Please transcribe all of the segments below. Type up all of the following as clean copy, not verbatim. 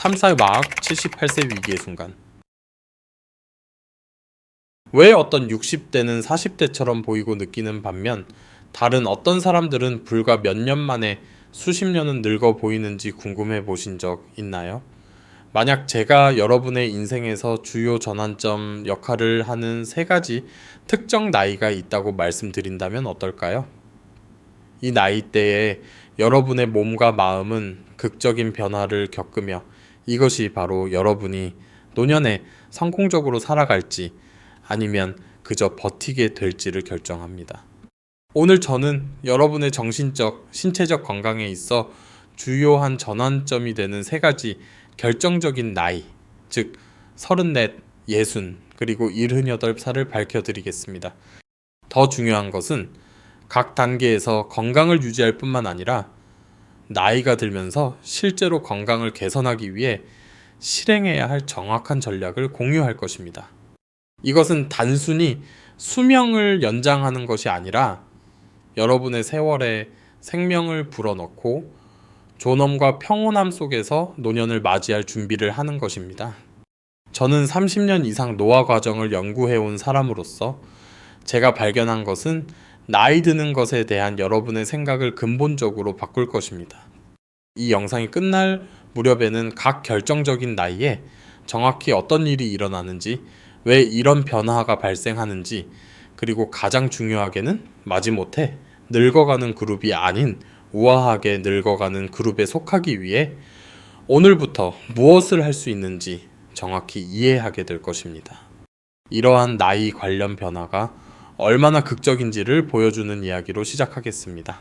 탐사의 마학 78세 위기의 순간. 왜 어떤 60대는 40대처럼 보이고 느끼는 반면 다른 어떤 사람들은 불과 몇 년 만에 수십 년은 늙어 보이는지 궁금해 보신 적 있나요? 만약 제가 여러분의 인생에서 주요 전환점 역할을 하는 세 가지 특정 나이가 있다고 말씀드린다면 어떨까요? 이 나이대에 여러분의 몸과 마음은 극적인 변화를 겪으며 이것이 바로 여러분이 노년에 성공적으로 살아갈지 아니면 그저 버티게 될지를 결정합니다. 오늘 저는 여러분의 정신적, 신체적 건강에 있어 주요한 전환점이 되는 세 가지 결정적인 나이, 즉 34, 60, 그리고 78살을 밝혀드리겠습니다. 더 중요한 것은 각 단계에서 건강을 유지할 뿐만 아니라 나이가 들면서 실제로 건강을 개선하기 위해 실행해야 할 정확한 전략을 공유할 것입니다. 이것은 단순히 수명을 연장하는 것이 아니라 여러분의 세월에 생명을 불어넣고 존엄과 평온함 속에서 노년을 맞이할 준비를 하는 것입니다. 저는 30년 이상 노화 과정을 연구해온 사람으로서 제가 발견한 것은 나이 드는 것에 대한 여러분의 생각을 근본적으로 바꿀 것입니다. 이 영상이 끝날 무렵에는 각 결정적인 나이에 정확히 어떤 일이 일어나는지, 왜 이런 변화가 발생하는지, 그리고 가장 중요하게는 마지못해 늙어가는 그룹이 아닌 우아하게 늙어가는 그룹에 속하기 위해 오늘부터 무엇을 할 수 있는지 정확히 이해하게 될 것입니다. 이러한 나이 관련 변화가 얼마나 극적인지를 보여주는 이야기로 시작하겠습니다.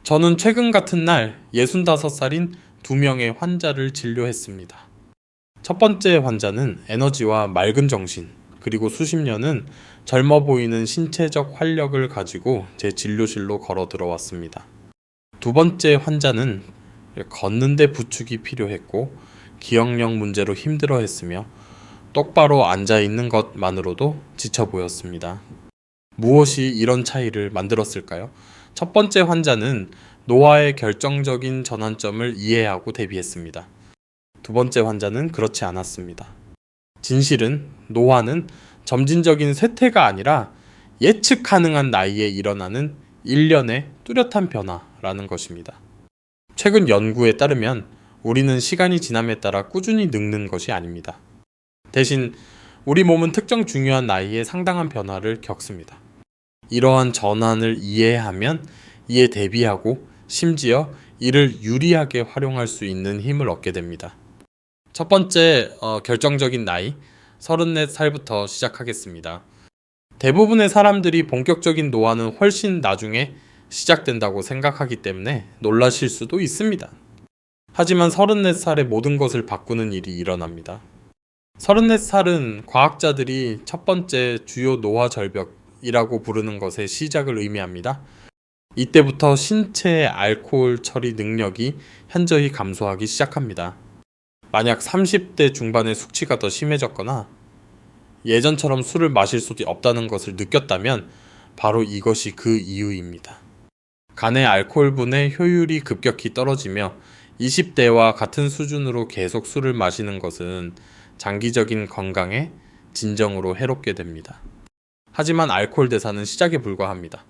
저는 최근 같은 날 65살인 2명의 환자를 진료했습니다. 첫 번째 환자는 에너지와 맑은 정신, 그리고 수십 년은 젊어 보이는 신체적 활력을 가지고 제 진료실로 걸어 들어왔습니다. 두 번째 환자는 걷는데 부축이 필요했고 기억력 문제로 힘들어했으며 똑바로 앉아있는 것만으로도 지쳐 보였습니다. 무엇이 이런 차이를 만들었을까요? 첫 번째 환자는 노화의 결정적인 전환점을 이해하고 대비했습니다. 두 번째 환자는 그렇지 않았습니다. 진실은 노화는 점진적인 쇠퇴가 아니라 예측 가능한 나이에 일어나는 일련의 뚜렷한 변화라는 것입니다. 최근 연구에 따르면 우리는 시간이 지남에 따라 꾸준히 늙는 것이 아닙니다. 대신 우리 몸은 특정 중요한 나이에 상당한 변화를 겪습니다. 이러한 전환을 이해하면 이에 대비하고 심지어 이를 유리하게 활용할 수 있는 힘을 얻게 됩니다. 첫 번째 결정적인 나이, 34살부터 시작하겠습니다. 대부분의 사람들이 본격적인 노화는 훨씬 나중에 시작된다고 생각하기 때문에 놀라실 수도 있습니다. 하지만 34살에 모든 것을 바꾸는 일이 일어납니다. 34살은 과학자들이 첫 번째 주요 노화 절벽이라고 부르는 것의 시작을 의미합니다. 이때부터 신체의 알코올 처리 능력이 현저히 감소하기 시작합니다. 만약 30대 중반의 숙취가 더 심해졌거나 예전처럼 술을 마실 수 없다는 것을 느꼈다면 바로 이것이 그 이유입니다. 간의 알코올분의 효율이 급격히 떨어지며 20대와 같은 수준으로 계속 술을 마시는 것은 장기적인 건강에 진정으로 해롭게 됩니다. 하지만 알코올 대사는 시작에 불과합니다.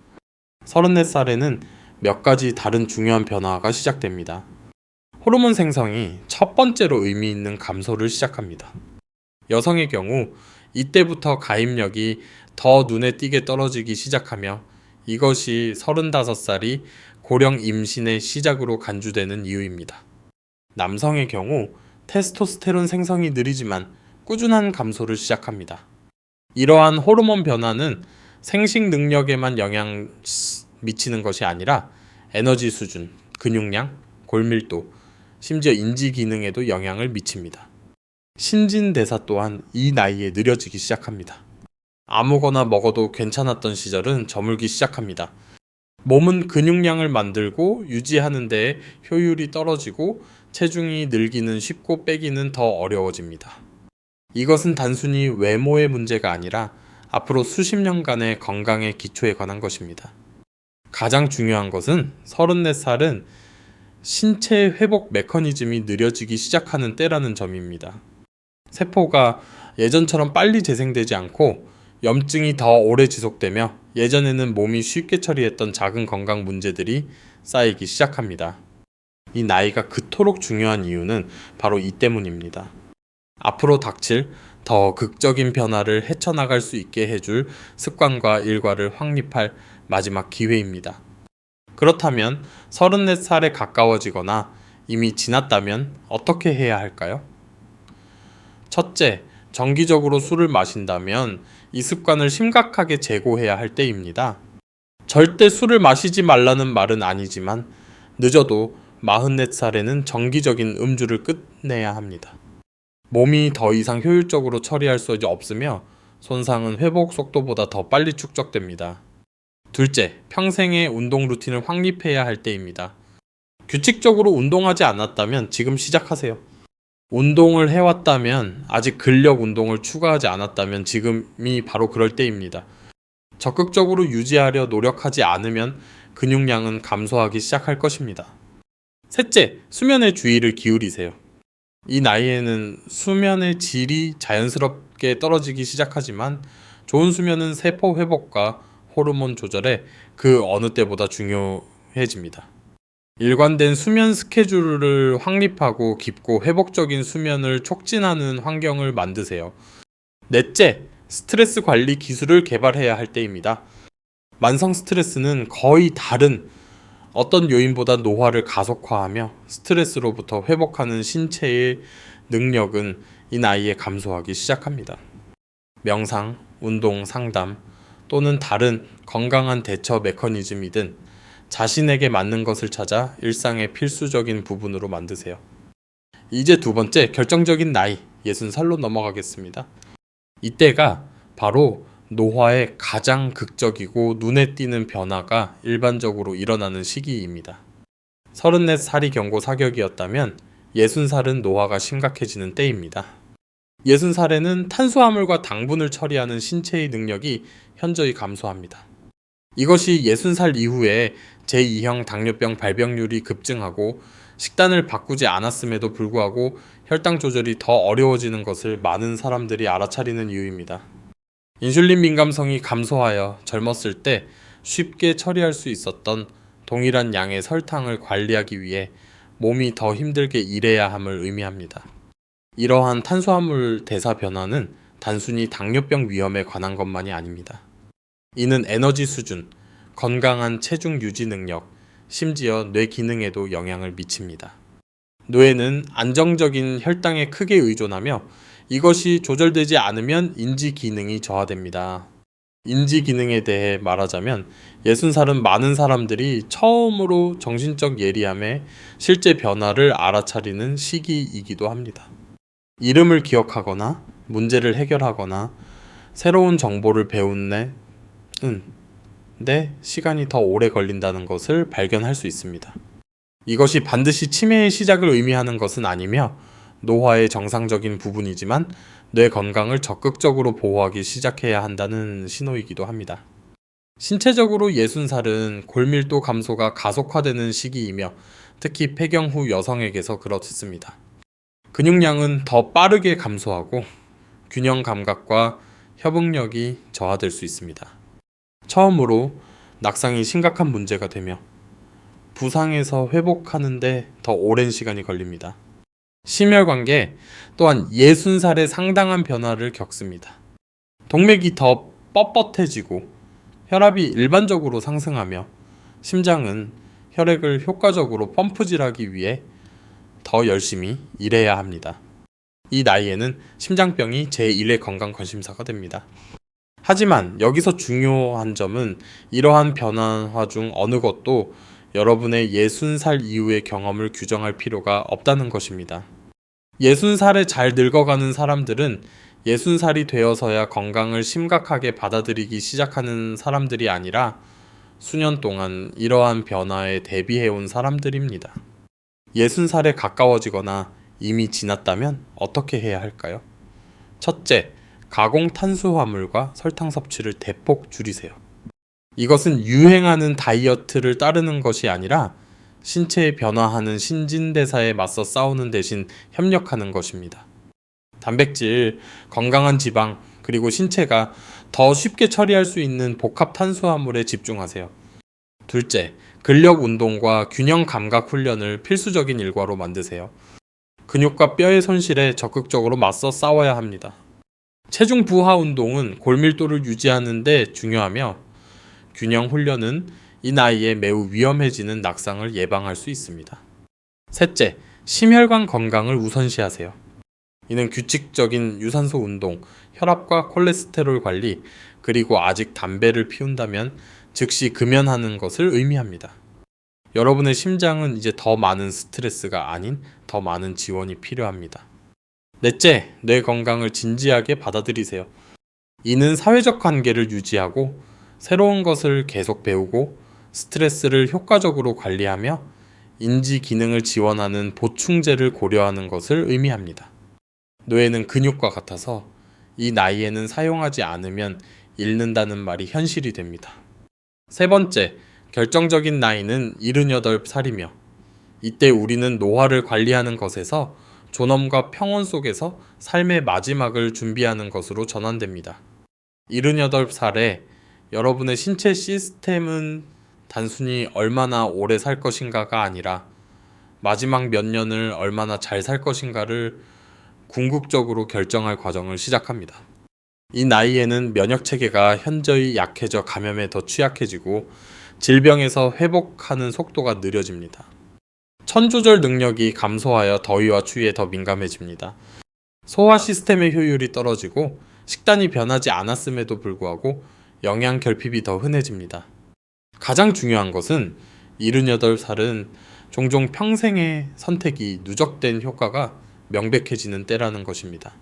34살에는 몇 가지 다른 중요한 변화가 시작됩니다. 호르몬 생성이 첫 번째로 의미 있는 감소를 시작합니다. 여성의 경우 이때부터 가입력이 더 눈에 띄게 떨어지기 시작하며 이것이 35살이 고령 임신의 시작으로 간주되는 이유입니다. 남성의 경우 테스토스테론 생성이 느리지만 꾸준한 감소를 시작합니다. 이러한 호르몬 변화는 생식 능력에만 영향 미치는 것이 아니라 에너지 수준, 근육량, 골밀도, 심지어 인지 기능에도 영향을 미칩니다. 신진대사 또한 이 나이에 느려지기 시작합니다. 아무거나 먹어도 괜찮았던 시절은 저물기 시작합니다. 몸은 근육량을 만들고 유지하는 데에 효율이 떨어지고 체중이 늘기는 쉽고 빼기는 더 어려워집니다. 이것은 단순히 외모의 문제가 아니라 앞으로 수십 년간의 건강의 기초에 관한 것입니다. 가장 중요한 것은 34살은 신체 회복 메커니즘이 느려지기 시작하는 때라는 점입니다. 세포가 예전처럼 빨리 재생되지 않고 염증이 더 오래 지속되며 예전에는 몸이 쉽게 처리했던 작은 건강 문제들이 쌓이기 시작합니다. 이 나이가 그토록 중요한 이유는 바로 이 때문입니다. 앞으로 닥칠 더 극적인 변화를 헤쳐나갈 수 있게 해줄 습관과 일과를 확립할 마지막 기회입니다. 그렇다면 34살에 가까워지거나 이미 지났다면 어떻게 해야 할까요? 첫째, 정기적으로 술을 마신다면 이 습관을 심각하게 재고해야 할 때입니다. 절대 술을 마시지 말라는 말은 아니지만 늦어도 44살에는 정기적인 음주를 끝내야 합니다. 몸이 더 이상 효율적으로 처리할 수 없으며 손상은 회복 속도보다 더 빨리 축적됩니다. 둘째, 평생의 운동 루틴을 확립해야 할 때입니다. 규칙적으로 운동하지 않았다면 지금 시작하세요. 운동을 해왔다면, 아직 근력 운동을 추가하지 않았다면 지금이 바로 그럴 때입니다. 적극적으로 유지하려 노력하지 않으면 근육량은 감소하기 시작할 것입니다. 셋째, 수면에 주의를 기울이세요. 이 나이에는 수면의 질이 자연스럽게 떨어지기 시작하지만 좋은 수면은 세포 회복과 호르몬 조절에 그 어느 때보다 중요해집니다. 일관된 수면 스케줄을 확립하고 깊고 회복적인 수면을 촉진하는 환경을 만드세요. 넷째, 스트레스 관리 기술을 개발해야 할 때입니다. 만성 스트레스는 거의 다른 어떤 요인보다 노화를 가속화하며 스트레스로부터 회복하는 신체의 능력은 이 나이에 감소하기 시작합니다. 명상, 운동, 상담 또는 다른 건강한 대처 메커니즘이든 자신에게 맞는 것을 찾아 일상의 필수적인 부분으로 만드세요. 이제 두 번째, 결정적인 나이 60살로 넘어가겠습니다. 이때가 바로 노화의 가장 극적이고 눈에 띄는 변화가 일반적으로 일어나는 시기입니다. 34살이 경고 사격이었다면 60살은 노화가 심각해지는 때입니다. 60살에는 탄수화물과 당분을 처리하는 신체의 능력이 현저히 감소합니다. 이것이 60살 이후에 제2형 당뇨병 발병률이 급증하고 식단을 바꾸지 않았음에도 불구하고 혈당 조절이 더 어려워지는 것을 많은 사람들이 알아차리는 이유입니다. 인슐린 민감성이 감소하여 젊었을 때 쉽게 처리할 수 있었던 동일한 양의 설탕을 관리하기 위해 몸이 더 힘들게 일해야 함을 의미합니다. 이러한 탄수화물 대사 변화는 단순히 당뇨병 위험에 관한 것만이 아닙니다. 이는 에너지 수준, 건강한 체중 유지 능력, 심지어 뇌 기능에도 영향을 미칩니다. 뇌는 안정적인 혈당에 크게 의존하며 이것이 조절되지 않으면 인지 기능이 저하됩니다. 인지 기능에 대해 말하자면 60살은 많은 사람들이 처음으로 정신적 예리함의 실제 변화를 알아차리는 시기이기도 합니다. 이름을 기억하거나 문제를 해결하거나 새로운 정보를 배우는 데 시간이 더 오래 걸린다는 것을 발견할 수 있습니다. 이것이 반드시 치매의 시작을 의미하는 것은 아니며 노화의 정상적인 부분이지만 뇌 건강을 적극적으로 보호하기 시작해야 한다는 신호이기도 합니다. 신체적으로 60살은 골밀도 감소가 가속화되는 시기이며 특히 폐경 후 여성에게서 그렇습니다. 근육량은 더 빠르게 감소하고 균형 감각과 협응력이 저하될 수 있습니다. 처음으로 낙상이 심각한 문제가 되며 부상에서 회복하는데 더 오랜 시간이 걸립니다. 심혈관계 또한 60살에 상당한 변화를 겪습니다. 동맥이 더 뻣뻣해지고 혈압이 일반적으로 상승하며 심장은 혈액을 효과적으로 펌프질하기 위해 더 열심히 일해야 합니다. 이 나이에는 심장병이 제1의 건강관심사가 됩니다. 하지만 여기서 중요한 점은 이러한 변화 중 어느 것도 여러분의 60살 이후의 경험을 규정할 필요가 없다는 것입니다. 60살에 잘 늙어가는 사람들은 60살이 되어서야 건강을 심각하게 받아들이기 시작하는 사람들이 아니라 수년 동안 이러한 변화에 대비해온 사람들입니다. 60살에 가까워지거나 이미 지났다면 어떻게 해야 할까요? 첫째, 가공 탄수화물과 설탕 섭취를 대폭 줄이세요. 이것은 유행하는 다이어트를 따르는 것이 아니라 신체의 변화하는 신진대사에 맞서 싸우는 대신 협력하는 것입니다. 단백질, 건강한 지방, 그리고 신체가 더 쉽게 처리할 수 있는 복합 탄수화물에 집중하세요. 둘째, 근력 운동과 균형 감각 훈련을 필수적인 일과로 만드세요. 근육과 뼈의 손실에 적극적으로 맞서 싸워야 합니다. 체중 부하 운동은 골밀도를 유지하는 데 중요하며 균형 훈련은 이 나이에 매우 위험해지는 낙상을 예방할 수 있습니다. 셋째, 심혈관 건강을 우선시하세요. 이는 규칙적인 유산소 운동, 혈압과 콜레스테롤 관리, 그리고 아직 담배를 피운다면 즉시 금연하는 것을 의미합니다. 여러분의 심장은 이제 더 많은 스트레스가 아닌 더 많은 지원이 필요합니다. 넷째, 뇌 건강을 진지하게 받아들이세요. 이는 사회적 관계를 유지하고 새로운 것을 계속 배우고 스트레스를 효과적으로 관리하며 인지 기능을 지원하는 보충제를 고려하는 것을 의미합니다. 뇌는 근육과 같아서 이 나이에는 사용하지 않으면 잃는다는 말이 현실이 됩니다. 세 번째, 결정적인 나이는 78살이며 이때 우리는 노화를 관리하는 것에서 존엄과 평온 속에서 삶의 마지막을 준비하는 것으로 전환됩니다. 78살에 여러분의 신체 시스템은 단순히 얼마나 오래 살 것인가가 아니라 마지막 몇 년을 얼마나 잘 살 것인가를 궁극적으로 결정할 과정을 시작합니다. 이 나이에는 면역 체계가 현저히 약해져 감염에 더 취약해지고 질병에서 회복하는 속도가 느려집니다. 천 조절 능력이 감소하여 더위와 추위에 더 민감해집니다. 소화 시스템의 효율이 떨어지고 식단이 변하지 않았음에도 불구하고 영양 결핍이 더 흔해집니다. 가장 중요한 것은 78살은 종종 평생의 선택이 누적된 효과가 명백해지는 때라는 것입니다.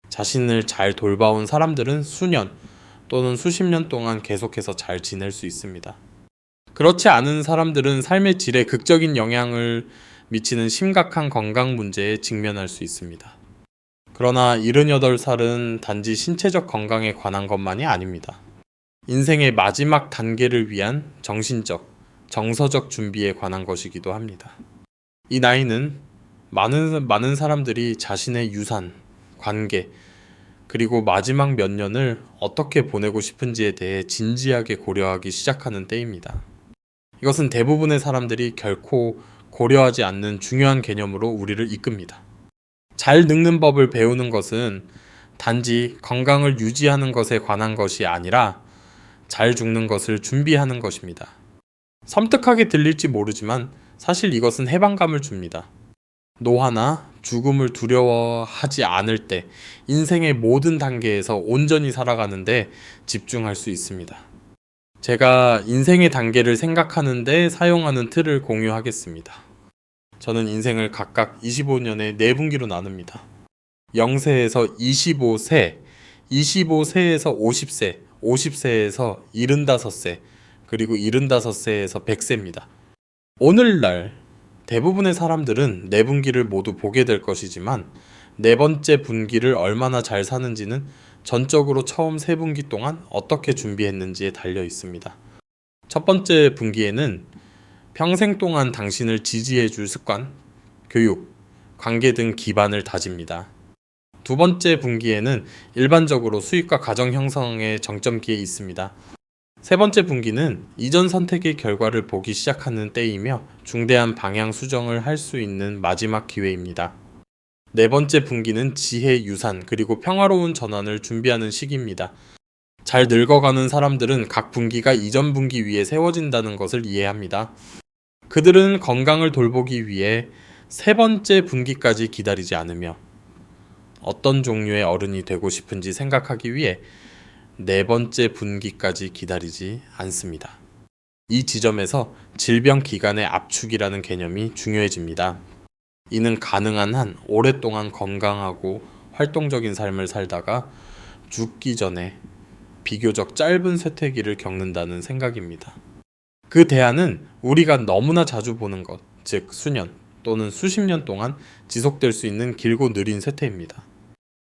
자신을 잘 돌봐온 사람들은 수년 또는 수십 년 동안 계속해서 잘 지낼 수 있습니다. 그렇지 않은 사람들은 삶의 질에 극적인 영향을 미치는 심각한 건강 문제에 직면할 수 있습니다. 그러나 78살은 단지 신체적 건강에 관한 것만이 아닙니다. 인생의 마지막 단계를 위한 정신적, 정서적 준비에 관한 것이기도 합니다. 이 나이는 많은 사람들이 자신의 유산, 관계, 그리고 마지막 몇 년을 어떻게 보내고 싶은지에 대해 진지하게 고려하기 시작하는 때입니다. 이것은 대부분의 사람들이 결코 고려하지 않는 중요한 개념으로 우리를 이끕니다. 잘 늙는 법을 배우는 것은 단지 건강을 유지하는 것에 관한 것이 아니라 잘 죽는 것을 준비하는 것입니다. 섬뜩하게 들릴지 모르지만 사실 이것은 해방감을 줍니다. 노화나 죽음을 두려워하지 않을 때 인생의 모든 단계에서 온전히 살아가는데 집중할 수 있습니다. 제가 인생의 단계를 생각하는데 사용하는 틀을 공유하겠습니다. 저는 인생을 각각 25년의 4분기로 나눕니다. 0세에서 25세, 25세에서 50세, 50세에서 75세, 그리고 75세에서 100세입니다. 오늘날 대부분의 사람들은 4분기를 모두 보게 될 것이지만 4번째 분기를 얼마나 잘 사는지는 전적으로 처음 3분기 동안 어떻게 준비했는지에 달려 있습니다. 첫 번째 분기에는 평생 동안 당신을 지지해줄 습관, 교육, 관계 등 기반을 다집니다. 두 번째 분기에는 일반적으로 수익과 가정 형성의 정점기에 있습니다. 세 번째 분기는 이전 선택의 결과를 보기 시작하는 때이며 중대한 방향 수정을 할 수 있는 마지막 기회입니다. 네 번째 분기는 지혜, 유산, 그리고 평화로운 전환을 준비하는 시기입니다. 잘 늙어가는 사람들은 각 분기가 이전 분기 위에 세워진다는 것을 이해합니다. 그들은 건강을 돌보기 위해 세 번째 분기까지 기다리지 않으며 어떤 종류의 어른이 되고 싶은지 생각하기 위해 네 번째 분기까지 기다리지 않습니다. 이 지점에서 질병 기간의 압축이라는 개념이 중요해집니다. 이는 가능한 한 오랫동안 건강하고 활동적인 삶을 살다가 죽기 전에 비교적 짧은 쇠퇴기를 겪는다는 생각입니다. 그 대안은 우리가 너무나 자주 보는 것, 즉 수년 또는 수십 년 동안 지속될 수 있는 길고 느린 쇠퇴입니다.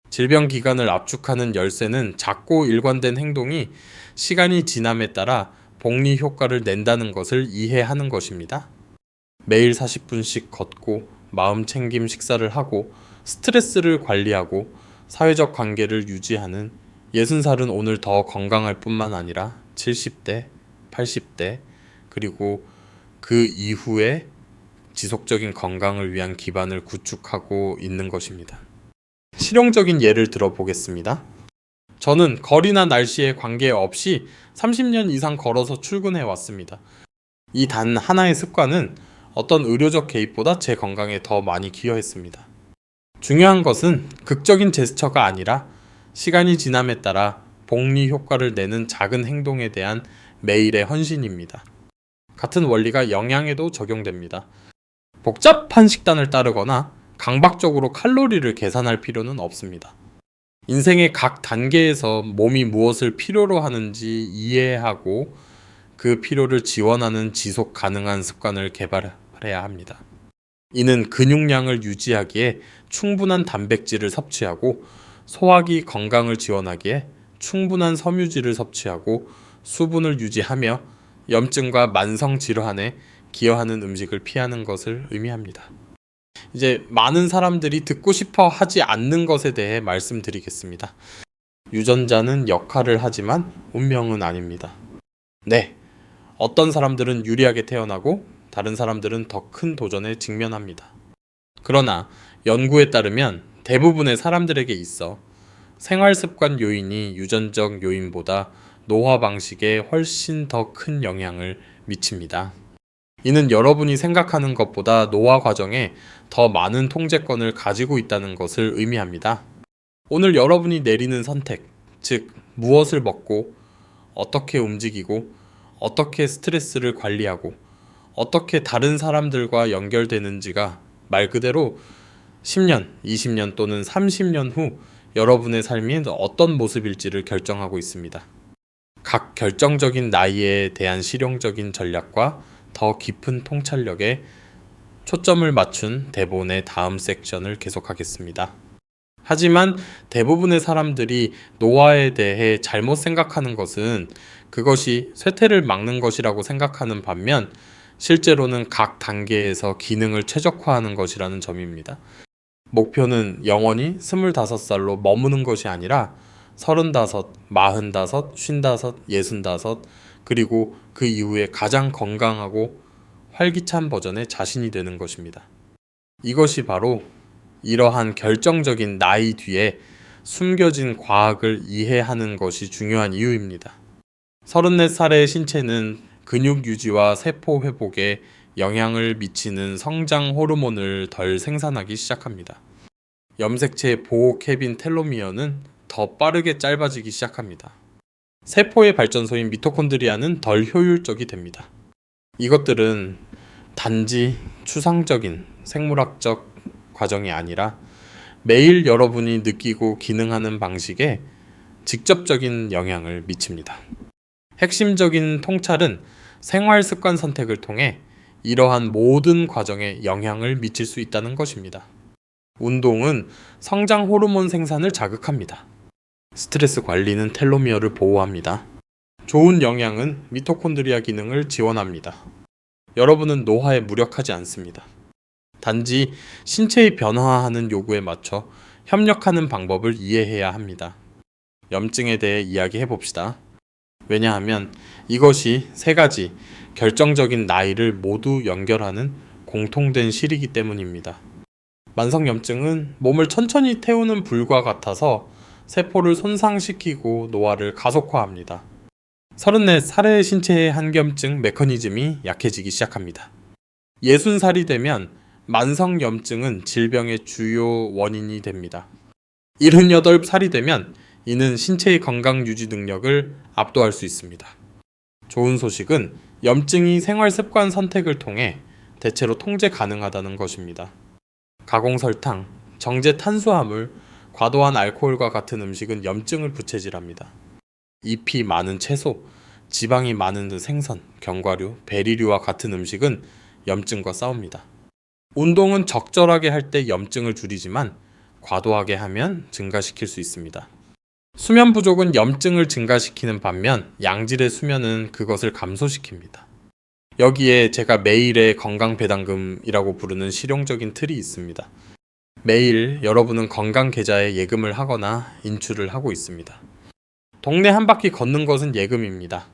질병 기간을 압축하는 열쇠는 작고 일관된 행동이 시간이 지남에 따라 복리 효과를 낸다는 것을 이해하는 것입니다. 매일 40분씩 걷고 마음 챙김 식사를 하고 스트레스를 관리하고 사회적 관계를 유지하는 60살은 오늘 더 건강할 뿐만 아니라 70대, 80대, 그리고 그 이후에 지속적인 건강을 위한 기반을 구축하고 있는 것입니다. 실용적인 예를 들어보겠습니다. 저는 거리나 날씨에 관계없이 30년 이상 걸어서 출근해 왔습니다. 이 단 하나의 습관은 어떤 의료적 개입보다 제 건강에 더 많이 기여했습니다. 중요한 것은 극적인 제스처가 아니라 시간이 지남에 따라 복리 효과를 내는 작은 행동에 대한 매일의 헌신입니다. 같은 원리가 영양에도 적용됩니다. 복잡한 식단을 따르거나 강박적으로 칼로리를 계산할 필요는 없습니다. 인생의 각 단계에서 몸이 무엇을 필요로 하는지 이해하고 그 필요를 지원하는 지속 가능한 습관을 개발해야 합니다. 이는 근육량을 유지하기에 충분한 단백질을 섭취하고 소화기 건강을 지원하기에 충분한 섬유질을 섭취하고 수분을 유지하며 염증과 만성 질환에 기여하는 음식을 피하는 것을 의미합니다. 이제 많은 사람들이 듣고 싶어 하지 않는 것에 대해 말씀드리겠습니다. 유전자는 역할을 하지만 운명은 아닙니다. 네, 어떤 사람들은 유리하게 태어나고 다른 사람들은 더 큰 도전에 직면합니다. 그러나 연구에 따르면 대부분의 사람들에게 있어 생활습관 요인이 유전적 요인보다 노화 방식에 훨씬 더 큰 영향을 미칩니다. 이는 여러분이 생각하는 것보다 노화 과정에 더 많은 통제권을 가지고 있다는 것을 의미합니다. 오늘 여러분이 내리는 선택, 즉 무엇을 먹고 어떻게 움직이고 어떻게 스트레스를 관리하고 어떻게 다른 사람들과 연결되는지가 말 그대로 10년, 20년 또는 30년 후 여러분의 삶이 어떤 모습일지를 결정하고 있습니다. 각 결정적인 나이에 대한 실용적인 전략과 더 깊은 통찰력에 초점을 맞춘 대본의 다음 섹션을 계속하겠습니다. 하지만 대부분의 사람들이 노화에 대해 잘못 생각하는 것은 그것이 쇠퇴를 막는 것이라고 생각하는 반면 실제로는 각 단계에서 기능을 최적화하는 것이라는 점입니다. 목표는 영원히 25살로 머무는 것이 아니라 35, 45, 55, 65, 그리고 그 이후에 가장 건강하고 활기찬 버전의 자신이 되는 것입니다. 이것이 바로 이러한 결정적인 나이 뒤에 숨겨진 과학을 이해하는 것이 중요한 이유입니다. 34살의 신체는 근육 유지와 세포 회복에 영향을 미치는 성장 호르몬을 덜 생산하기 시작합니다. 염색체 보호 캐빈 텔로미어는 더 빠르게 짧아지기 시작합니다. 세포의 발전소인 미토콘드리아는 덜 효율적이 됩니다. 이것들은 단지 추상적인 생물학적 과정이 아니라 매일 여러분이 느끼고 기능하는 방식에 직접적인 영향을 미칩니다. 핵심적인 통찰은 생활 습관 선택을 통해 이러한 모든 과정에 영향을 미칠 수 있다는 것입니다. 운동은 성장 호르몬 생산을 자극합니다. 스트레스 관리는 텔로미어를 보호합니다. 좋은 영양은 미토콘드리아 기능을 지원합니다. 여러분은 노화에 무력하지 않습니다. 단지 신체의 변화하는 요구에 맞춰 협력하는 방법을 이해해야 합니다. 염증에 대해 이야기해 봅시다. 왜냐하면 이것이 세 가지 결정적인 나이를 모두 연결하는 공통된 실이기 때문입니다. 만성염증은 몸을 천천히 태우는 불과 같아서 세포를 손상시키고 노화를 가속화합니다. 34살의 신체의 한겸증 메커니즘이 약해지기 시작합니다. 60살이 되면 만성염증은 질병의 주요 원인이 됩니다. 78살이 되면 이는 신체의 건강 유지 능력을 압도할 수 있습니다. 좋은 소식은 염증이 생활 습관 선택을 통해 대체로 통제 가능하다는 것입니다. 가공설탕, 정제 탄수화물, 과도한 알코올과 같은 음식은 염증을 부채질합니다. 잎이 많은 채소, 지방이 많은 생선, 견과류, 베리류와 같은 음식은 염증과 싸웁니다. 운동은 적절하게 할 때 염증을 줄이지만 과도하게 하면 증가시킬 수 있습니다. 수면 부족은 염증을 증가시키는 반면 양질의 수면은 그것을 감소시킵니다. 여기에 제가 매일의 건강배당금이라고 부르는 실용적인 틀이 있습니다. 매일 여러분은 건강 계좌에 예금을 하거나 인출을 하고 있습니다. 동네 한 바퀴 걷는 것은 예금입니다.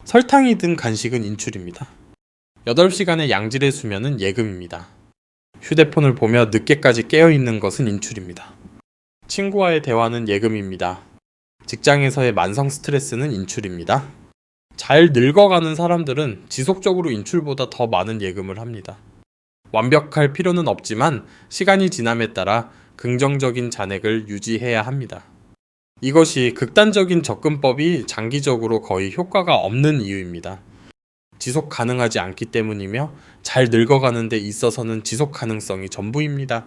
설탕이 든 간식은 인출입니다. 8시간의 양질의 수면은 예금입니다. 휴대폰을 보며 늦게까지 깨어있는 것은 인출입니다. 친구와의 대화는 예금입니다. 직장에서의 만성 스트레스는 인출입니다. 잘 늙어가는 사람들은 지속적으로 인출보다 더 많은 예금을 합니다. 완벽할 필요는 없지만 시간이 지남에 따라 긍정적인 잔액을 유지해야 합니다. 이것이 극단적인 접근법이 장기적으로 거의 효과가 없는 이유입니다. 지속 가능하지 않기 때문이며 잘 늙어가는 데 있어서는 지속 가능성이 전부입니다.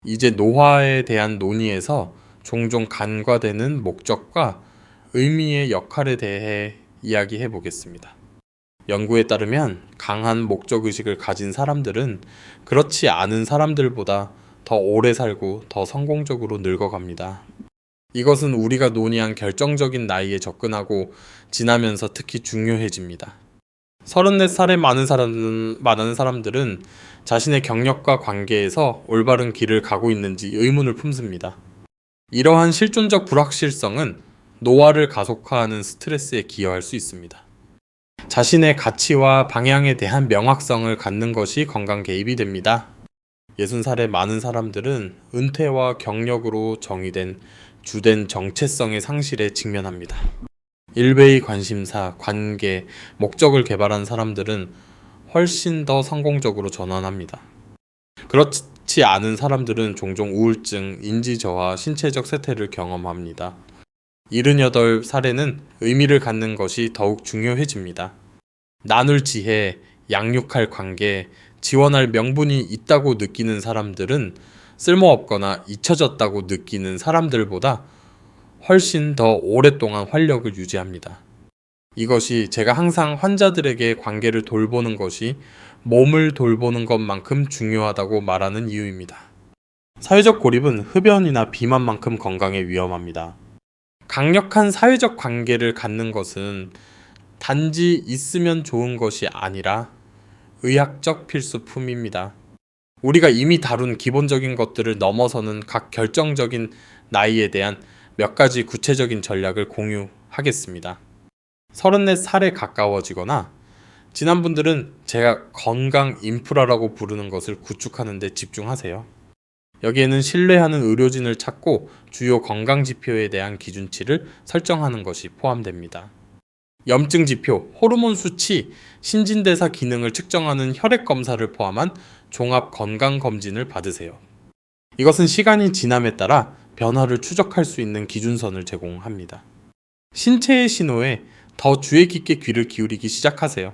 이제 노화에 대한 논의에서 종종 간과되는 목적과 의미의 역할에 대해 이야기해 보겠습니다. 연구에 따르면 강한 목적의식을 가진 사람들은 그렇지 않은 사람들보다 더 오래 살고 더 성공적으로 늙어갑니다. 이것은 우리가 논의한 결정적인 나이에 접근하고 지나면서 특히 중요해집니다. 34살에 많은 사람들은 자신의 경력과 관계에서 올바른 길을 가고 있는지 의문을 품습니다. 이러한 실존적 불확실성은 노화를 가속화하는 스트레스에 기여할 수 있습니다. 자신의 가치와 방향에 대한 명확성을 갖는 것이 건강 개입이 됩니다. 60살에 많은 사람들은 은퇴와 경력으로 정의된 주된 정체성의 상실에 직면합니다. 일베의 관심사, 관계, 목적을 개발한 사람들은 훨씬 더 성공적으로 전환합니다. 그렇지 않은 사람들은 종종 우울증, 인지저하, 신체적 쇠퇴를 경험합니다. 78살에는 의미를 갖는 것이 더욱 중요해집니다. 나눌 지혜, 양육할 관계, 지원할 명분이 있다고 느끼는 사람들은 쓸모없거나 잊혀졌다고 느끼는 사람들보다 훨씬 더 오랫동안 활력을 유지합니다. 이것이 제가 항상 환자들에게 관계를 돌보는 것이 몸을 돌보는 것만큼 중요하다고 말하는 이유입니다. 사회적 고립은 흡연이나 비만만큼 건강에 위험합니다. 강력한 사회적 관계를 갖는 것은 단지 있으면 좋은 것이 아니라 의학적 필수품입니다. 우리가 이미 다룬 기본적인 것들을 넘어서는 각 결정적인 나이에 대한 몇 가지 구체적인 전략을 공유하겠습니다. 34살에 가까워지거나 지난 분들은 제가 건강 인프라라고 부르는 것을 구축하는 데 집중하세요. 여기에는 신뢰하는 의료진을 찾고 주요 건강 지표에 대한 기준치를 설정하는 것이 포함됩니다. 염증 지표, 호르몬 수치, 신진대사 기능을 측정하는 혈액 검사를 포함한 종합 건강 검진을 받으세요. 이것은 시간이 지남에 따라 변화를 추적할 수 있는 기준선을 제공합니다. 신체의 신호에 더 주의 깊게 귀를 기울이기 시작하세요.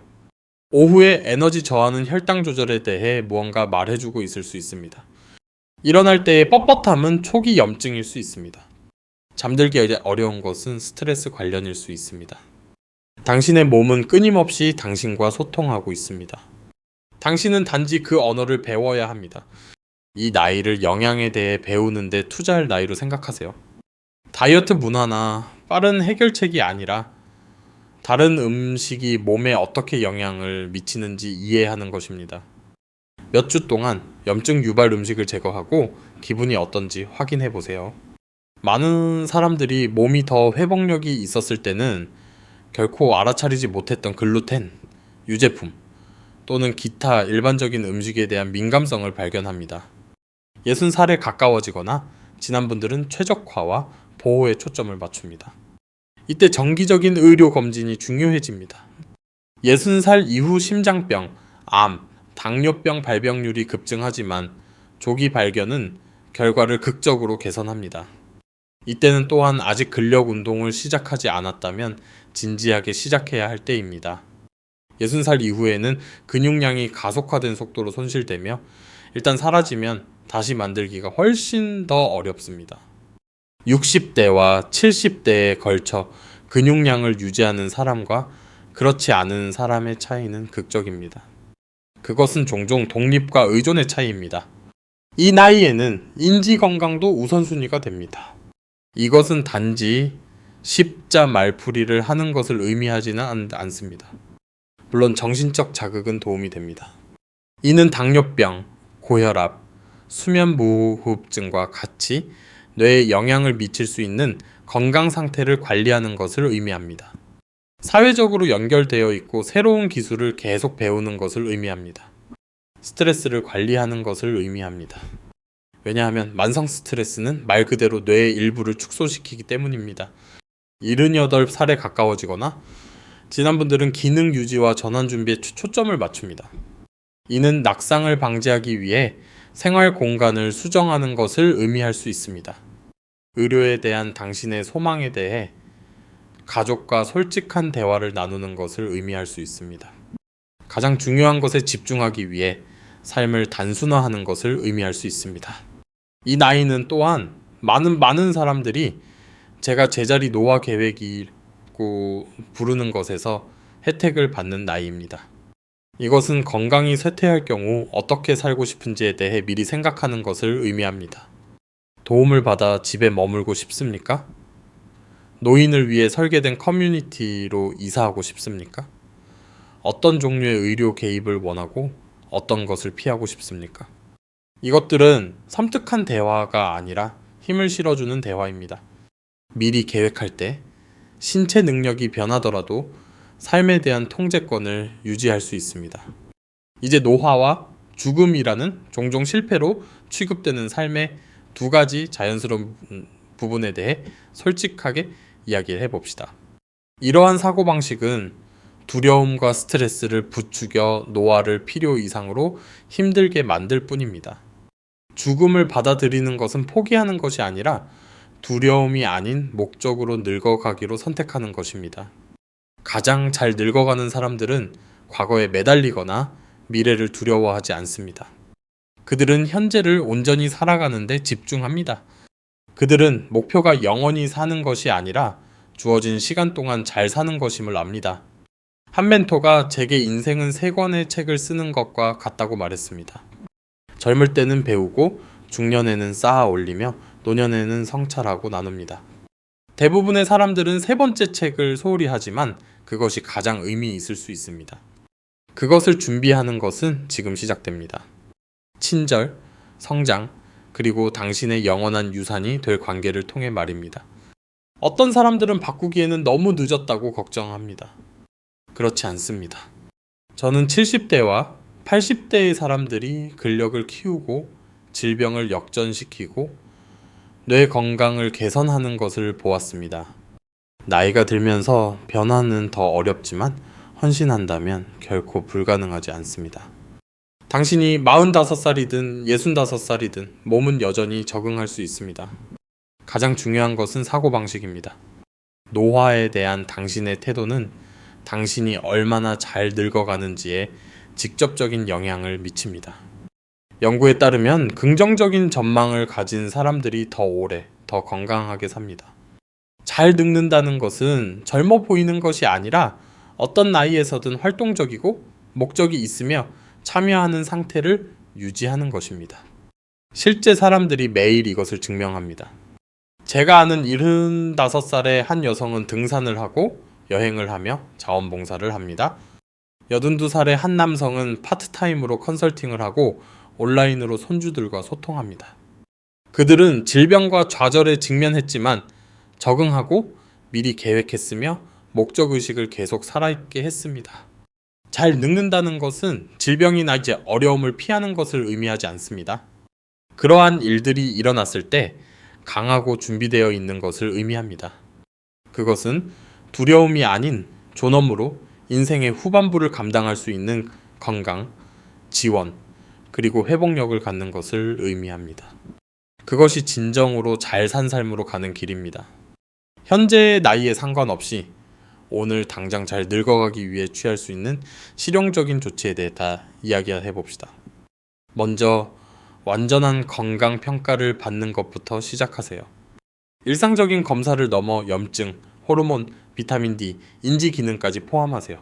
오후에 에너지 저하는 혈당 조절에 대해 무언가 말해주고 있을 수 있습니다. 일어날 때의 뻣뻣함은 초기 염증일 수 있습니다. 잠들기 어려운 것은 스트레스 관련일 수 있습니다. 당신의 몸은 끊임없이 당신과 소통하고 있습니다. 당신은 단지 그 언어를 배워야 합니다. 이 나이를 영양에 대해 배우는 데 투자할 나이로 생각하세요. 다이어트 문화나 빠른 해결책이 아니라 다른 음식이 몸에 어떻게 영향을 미치는지 이해하는 것입니다. 몇 주 동안 염증 유발 음식을 제거하고 기분이 어떤지 확인해 보세요. 많은 사람들이 몸이 더 회복력이 있었을 때는 결코 알아차리지 못했던 글루텐, 유제품 또는 기타 일반적인 음식에 대한 민감성을 발견합니다. 60살에 가까워지거나 지난 분들은 최적화와 보호에 초점을 맞춥니다. 이때 정기적인 의료 검진이 중요해집니다. 60살 이후 심장병, 암, 당뇨병 발병률이 급증하지만 조기 발견은 결과를 극적으로 개선합니다. 이때는 또한 아직 근력 운동을 시작하지 않았다면 진지하게 시작해야 할 때입니다. 60살 이후에는 근육량이 가속화된 속도로 손실되며 일단 사라지면 다시 만들기가 훨씬 더 어렵습니다. 60대와 70대에 걸쳐 근육량을 유지하는 사람과 그렇지 않은 사람의 차이는 극적입니다. 그것은 종종 독립과 의존의 차이입니다. 이 나이에는 인지 건강도 우선순위가 됩니다. 이것은 단지 십자 말풀이를 하는 것을 의미하지는 않습니다. 물론 정신적 자극은 도움이 됩니다. 이는 당뇨병, 고혈압, 수면무호흡증과 같이 뇌에 영향을 미칠 수 있는 건강 상태를 관리하는 것을 의미합니다. 사회적으로 연결되어 있고 새로운 기술을 계속 배우는 것을 의미합니다. 스트레스를 관리하는 것을 의미합니다. 왜냐하면 만성 스트레스는 말 그대로 뇌의 일부를 축소시키기 때문입니다. 78살에 가까워지거나 지난 분들은 기능 유지와 전환 준비에 초점을 맞춥니다. 이는 낙상을 방지하기 위해 생활 공간을 수정하는 것을 의미할 수 있습니다. 의료에 대한 당신의 소망에 대해 가족과 솔직한 대화를 나누는 것을 의미할 수 있습니다. 가장 중요한 것에 집중하기 위해 삶을 단순화하는 것을 의미할 수 있습니다. 이 나이는 또한 많은 사람들이 제가 제자리 노화 계획이고 부르는 것에서 혜택을 받는 나이입니다. 이것은 건강이 쇠퇴할 경우 어떻게 살고 싶은지에 대해 미리 생각하는 것을 의미합니다. 도움을 받아 집에 머물고 싶습니까? 노인을 위해 설계된 커뮤니티로 이사하고 싶습니까? 어떤 종류의 의료 개입을 원하고 어떤 것을 피하고 싶습니까? 이것들은 섬뜩한 대화가 아니라 힘을 실어주는 대화입니다. 미리 계획할 때 신체 능력이 변하더라도 삶에 대한 통제권을 유지할 수 있습니다. 이제 노화와 죽음이라는 종종 실패로 취급되는 삶의 두 가지 자연스러운 부분에 대해 솔직하게 이야기를 해봅시다. 이러한 사고방식은 두려움과 스트레스를 부추겨 노화를 필요 이상으로 힘들게 만들 뿐입니다. 죽음을 받아들이는 것은 포기하는 것이 아니라 두려움이 아닌 목적으로 늙어가기로 선택하는 것입니다. 가장 잘 늙어가는 사람들은 과거에 매달리거나 미래를 두려워하지 않습니다. 그들은 현재를 온전히 살아가는데 집중합니다. 그들은 목표가 영원히 사는 것이 아니라 주어진 시간 동안 잘 사는 것임을 압니다. 한 멘토가 제게 인생은 3권의 책을 쓰는 것과 같다고 말했습니다. 젊을 때는 배우고 중년에는 쌓아 올리며 노년에는 성찰하고 나눕니다. 대부분의 사람들은 3번째 책을 소홀히 하지만 그것이 가장 의미 있을 수 있습니다. 그것을 준비하는 것은 지금 시작됩니다. 친절, 성장, 그리고 당신의 영원한 유산이 될 관계를 통해 말입니다. 어떤 사람들은 바꾸기에는 너무 늦었다고 걱정합니다. 그렇지 않습니다. 저는 70대와 80대의 사람들이 근력을 키우고 질병을 역전시키고 뇌 건강을 개선하는 것을 보았습니다. 나이가 들면서 변화는 더 어렵지만 헌신한다면 결코 불가능하지 않습니다. 당신이 45살이든 65살이든 몸은 여전히 적응할 수 있습니다. 가장 중요한 것은 사고방식입니다. 노화에 대한 당신의 태도는 당신이 얼마나 잘 늙어가는지에 직접적인 영향을 미칩니다. 연구에 따르면 긍정적인 전망을 가진 사람들이 더 오래, 더 건강하게 삽니다. 잘 늙는다는 것은 젊어 보이는 것이 아니라 어떤 나이에서든 활동적이고 목적이 있으며 참여하는 상태를 유지하는 것입니다. 실제 사람들이 매일 이것을 증명합니다. 제가 아는 75살의 한 여성은 등산을 하고 여행을 하며 자원봉사를 합니다. 82살의 한 남성은 파트타임으로 컨설팅을 하고 온라인으로 손주들과 소통합니다. 그들은 질병과 좌절에 직면했지만 적응하고 미리 계획했으며 목적의식을 계속 살아있게 했습니다. 잘 늙는다는 것은 질병이나 이제 어려움을 피하는 것을 의미하지 않습니다. 그러한 일들이 일어났을 때 강하고 준비되어 있는 것을 의미합니다. 그것은 두려움이 아닌 존엄으로 인생의 후반부를 감당할 수 있는 건강, 지원, 그리고 회복력을 갖는 것을 의미합니다. 그것이 진정으로 잘 산 삶으로 가는 길입니다. 현재의 나이에 상관없이 오늘 당장 잘 늙어가기 위해 취할 수 있는 실용적인 조치에 대해 다 이야기해 봅시다. 먼저 완전한 건강 평가를 받는 것부터 시작하세요. 일상적인 검사를 넘어 염증, 호르몬, 비타민 D, 인지 기능까지 포함하세요.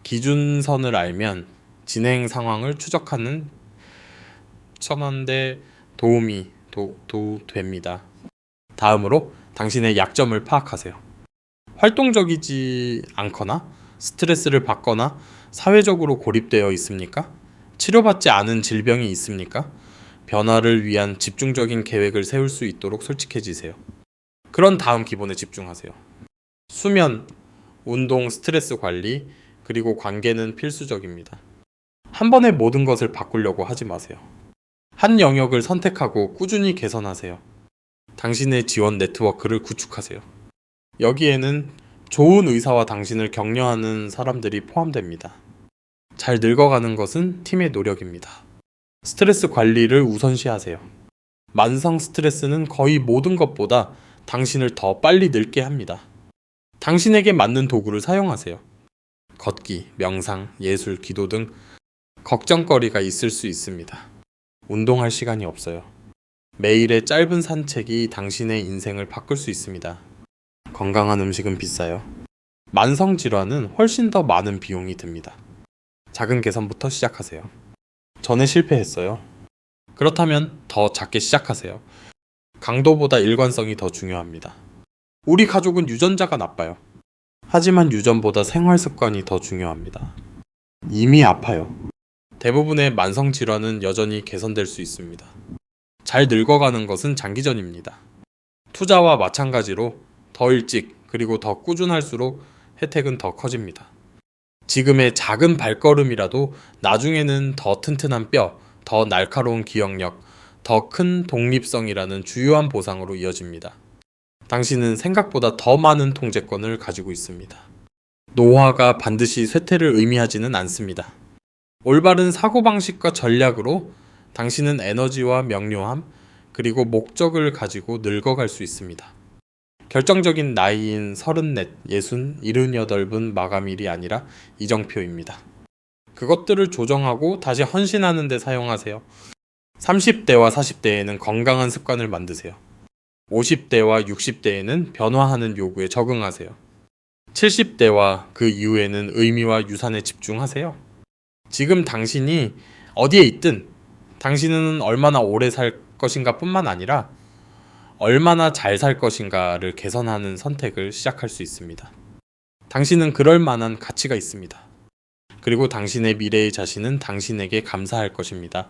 기준선을 알면 진행 상황을 추적하는 데 도움이 됩니다. 다음으로 당신의 약점을 파악하세요. 활동적이지 않거나 스트레스를 받거나 사회적으로 고립되어 있습니까? 치료받지 않은 질병이 있습니까? 변화를 위한 집중적인 계획을 세울 수 있도록 솔직해지세요. 그런 다음 기본에 집중하세요. 수면, 운동, 스트레스 관리, 그리고 관계는 필수적입니다. 한 번에 모든 것을 바꾸려고 하지 마세요. 한 영역을 선택하고 꾸준히 개선하세요. 당신의 지원 네트워크를 구축하세요. 여기에는 좋은 의사와 당신을 격려하는 사람들이 포함됩니다. 잘 늙어가는 것은 팀의 노력입니다. 스트레스 관리를 우선시하세요. 만성 스트레스는 거의 모든 것보다 당신을 더 빨리 늙게 합니다. 당신에게 맞는 도구를 사용하세요. 걷기, 명상, 예술, 기도 등 걱정거리가 있을 수 있습니다. 운동할 시간이 없어요. 매일의 짧은 산책이 당신의 인생을 바꿀 수 있습니다. 건강한 음식은 비싸요. 만성 질환은 훨씬 더 많은 비용이 듭니다. 작은 개선부터 시작하세요. 전에 실패했어요. 그렇다면 더 작게 시작하세요. 강도보다 일관성이 더 중요합니다. 우리 가족은 유전자가 나빠요. 하지만 유전보다 생활 습관이 더 중요합니다. 이미 아파요. 대부분의 만성 질환은 여전히 개선될 수 있습니다. 잘 늙어가는 것은 장기전입니다. 투자와 마찬가지로 더 일찍 그리고 더 꾸준할수록 혜택은 더 커집니다. 지금의 작은 발걸음이라도 나중에는 더 튼튼한 뼈, 더 날카로운 기억력, 더 큰 독립성이라는 주요한 보상으로 이어집니다. 당신은 생각보다 더 많은 통제권을 가지고 있습니다. 노화가 반드시 쇠퇴를 의미하지는 않습니다. 올바른 사고방식과 전략으로 당신은 에너지와 명료함, 그리고 목적을 가지고 늙어갈 수 있습니다. 결정적인 나이인 34, 60, 78은 마감일이 아니라 이정표입니다. 그것들을 조정하고 다시 헌신하는 데 사용하세요. 30대와 40대에는 건강한 습관을 만드세요. 50대와 60대에는 변화하는 요구에 적응하세요. 70대와 그 이후에는 의미와 유산에 집중하세요. 지금 당신이 어디에 있든 당신은 얼마나 오래 살 것인가 뿐만 아니라 얼마나 잘 살 것인가를 개선하는 선택을 시작할 수 있습니다. 당신은 그럴 만한 가치가 있습니다. 그리고 당신의 미래의 자신은 당신에게 감사할 것입니다.